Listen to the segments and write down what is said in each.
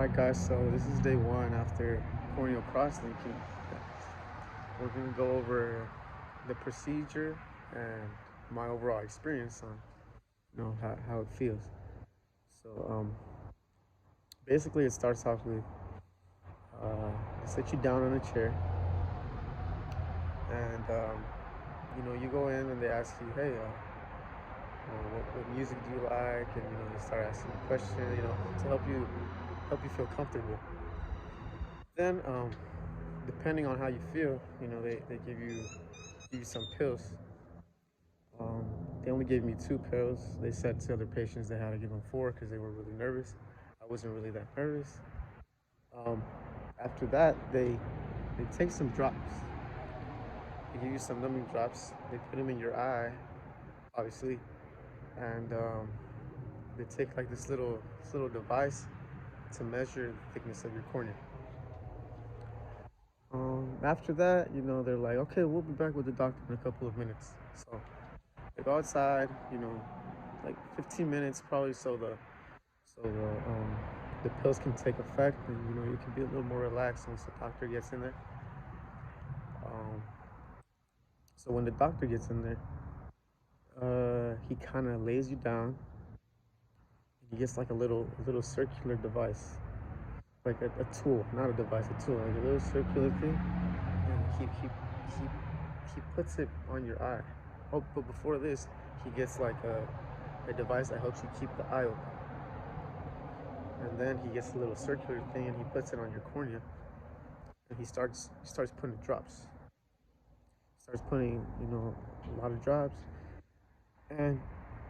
Alright guys, so this is day one after corneal cross-linking. We're gonna go over the procedure and my overall experience on how it feels. So basically it starts off with they sit you down on a chair and you go in and they ask you, hey, what music do you like? And they start asking you questions, to help you feel comfortable. Then depending on how you feel, they give you some pills. They only gave me two pills. They said to other patients they had to give them four because they were really nervous. I wasn't really that nervous. Um, After that, they take some drops. They give you some numbing drops. They put them in your eye, obviously, and they take like this little device to measure the thickness of your cornea. After that, they're like, okay, we'll be back with the doctor in a couple of minutes. So they go outside, like 15 minutes probably, so the pills can take effect, and you can be a little more relaxed once the doctor gets in there. Um, so when the doctor gets in there, he kind of lays you down. He gets like a little circular device, like a tool, not a device, a tool, like a little circular thing, and he puts it on your eye. Oh, but before this, he gets like a device that helps you keep the eye open. And then he gets a little circular thing and he puts it on your cornea, and he starts putting drops. He starts putting a lot of drops, and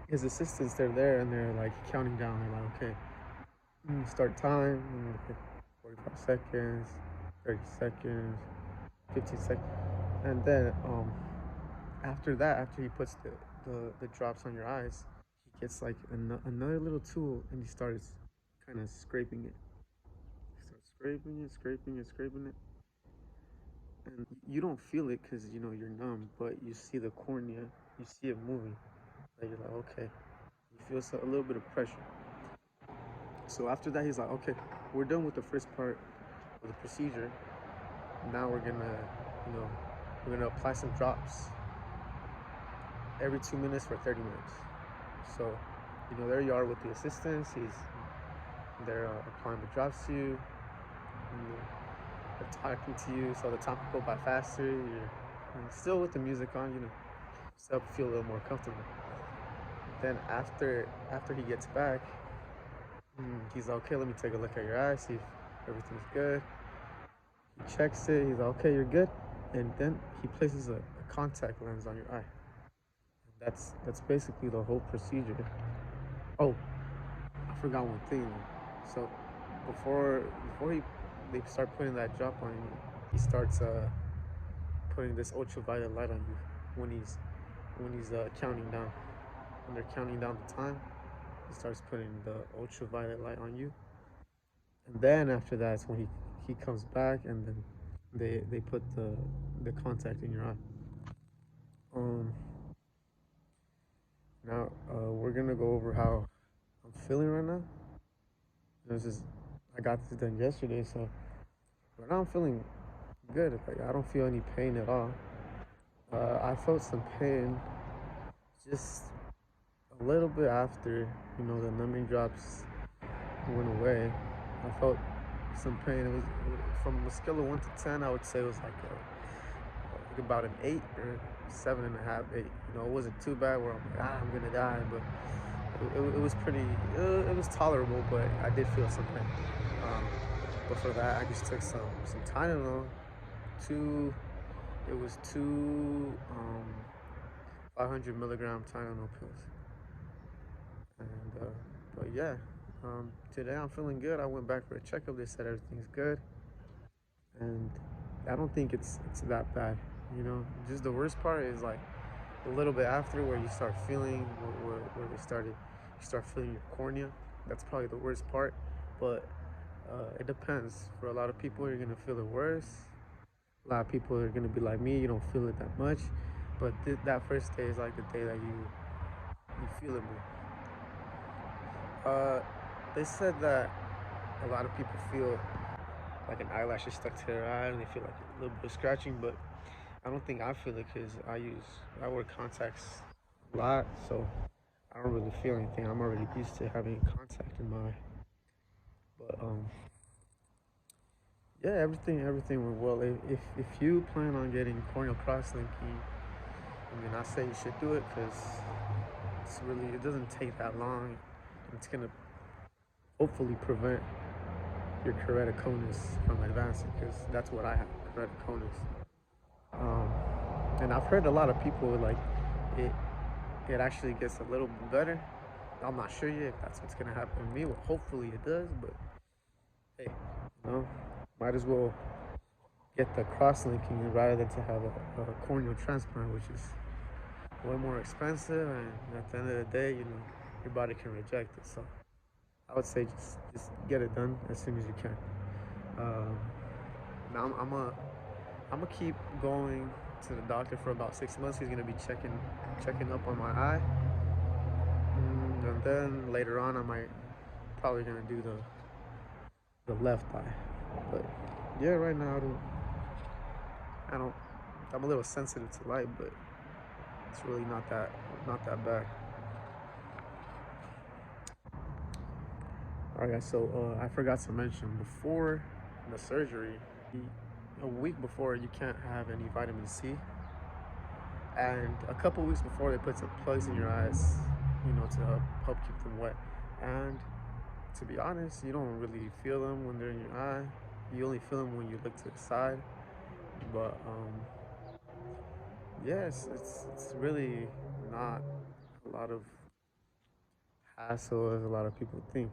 his assistants they're there and they're like counting down. They're like, okay, start time, 45 seconds, 30 seconds, 15 seconds, and then after that, after he puts the drops on your eyes, he gets like another little tool and he starts kind of scraping it. He starts scraping it, scraping it, scraping it, and you don't feel it because you're numb, but you see the cornea, you see it moving. Like you're like, okay, you feel a little bit of pressure. So after that, he's like, okay, we're done with the first part of the procedure. Now you know, we're gonna apply some drops every 2 minutes for 30 minutes. So, there you are with the assistants. They're applying the drops to you. They're talking to you, so the time can go by faster. You're still with the music on, so help you feel a little more comfortable. Then after he gets back, he's like, okay, let me take a look at your eyes, see if everything's good. He checks it. He's like, okay, you're good. And then he places a contact lens on your eye. That's basically the whole procedure. Oh, I forgot one thing. So before they start putting that drop on you, he starts putting this ultraviolet light on you when he's counting down. When they're counting down the time, he starts putting the ultraviolet light on you. And then after that's when he comes back, and then they put the contact in your eye. Um, Now we're gonna go over how I'm feeling right now. I got this done yesterday, so right now I'm feeling good. Like I don't feel any pain at all. I felt some pain just a little bit after the numbing drops went away. I felt some pain. It was from a scale of 1 to 10. I would say it was like about an 8 or 7.5, 8. It wasn't too bad where I'm like, I'm gonna die, but it was pretty. It was tolerable, but I did feel some pain. But for that, I just took some Tylenol. Two. It was two 500 milligram Tylenol pills, and but yeah. Today I'm feeling good. I went back for a checkup. They said everything's good, and I don't think it's that bad. Just the worst part is like a little bit after where you start feeling where you start feeling your cornea. That's probably the worst part, but it depends. For a lot of people, you're gonna feel it worse. A lot of people are gonna be like me. You don't feel it that much, but that first day is like the day that you feel it more. They said that a lot of people feel like an eyelash is stuck to their eye and they feel like a little bit of scratching, but I don't think I feel it because I wear contacts a lot, so I don't really feel anything. I'm already used to having contact in my eye. But yeah, everything went well. If you plan on getting corneal cross-linking, I mean, I say you should do it because it doesn't take that long. It's gonna hopefully prevent your keratoconus from advancing because that's what I have, keratoconus. Um, and I've heard a lot of people like it. It actually gets a little bit better. I'm not sure yet if that's what's gonna happen to me. Well, hopefully it does, but hey, might as well get the cross-linking rather than to have a corneal transplant, which is way more expensive, and at the end of the day, your body can reject it. So I would say just get it done as soon as you can. Um, now I'm gonna keep going to the doctor for about 6 months. He's gonna be checking up on my eye, and then later on I might probably gonna do the left eye. But yeah, right now I don't I'm a little sensitive to light, but it's really not that bad. All right, guys. So I forgot to mention before the surgery, a week before, you can't have any vitamin C, and a couple weeks before, they put some plugs in your eyes, to help keep them wet. And to be honest, you don't really feel them when they're in your eye. You only feel them when you look to the side. But yes, it's really not a lot of hassle as a lot of people think.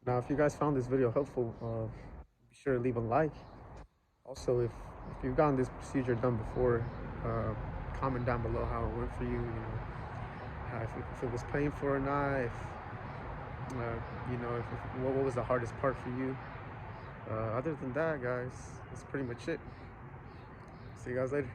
Now, if you guys found this video helpful, be sure to leave a like. Also, if you've gotten this procedure done before, comment down below how it went for you. If it was painful or not. What was the hardest part for you. Other than that, guys, that's pretty much it. See you guys later.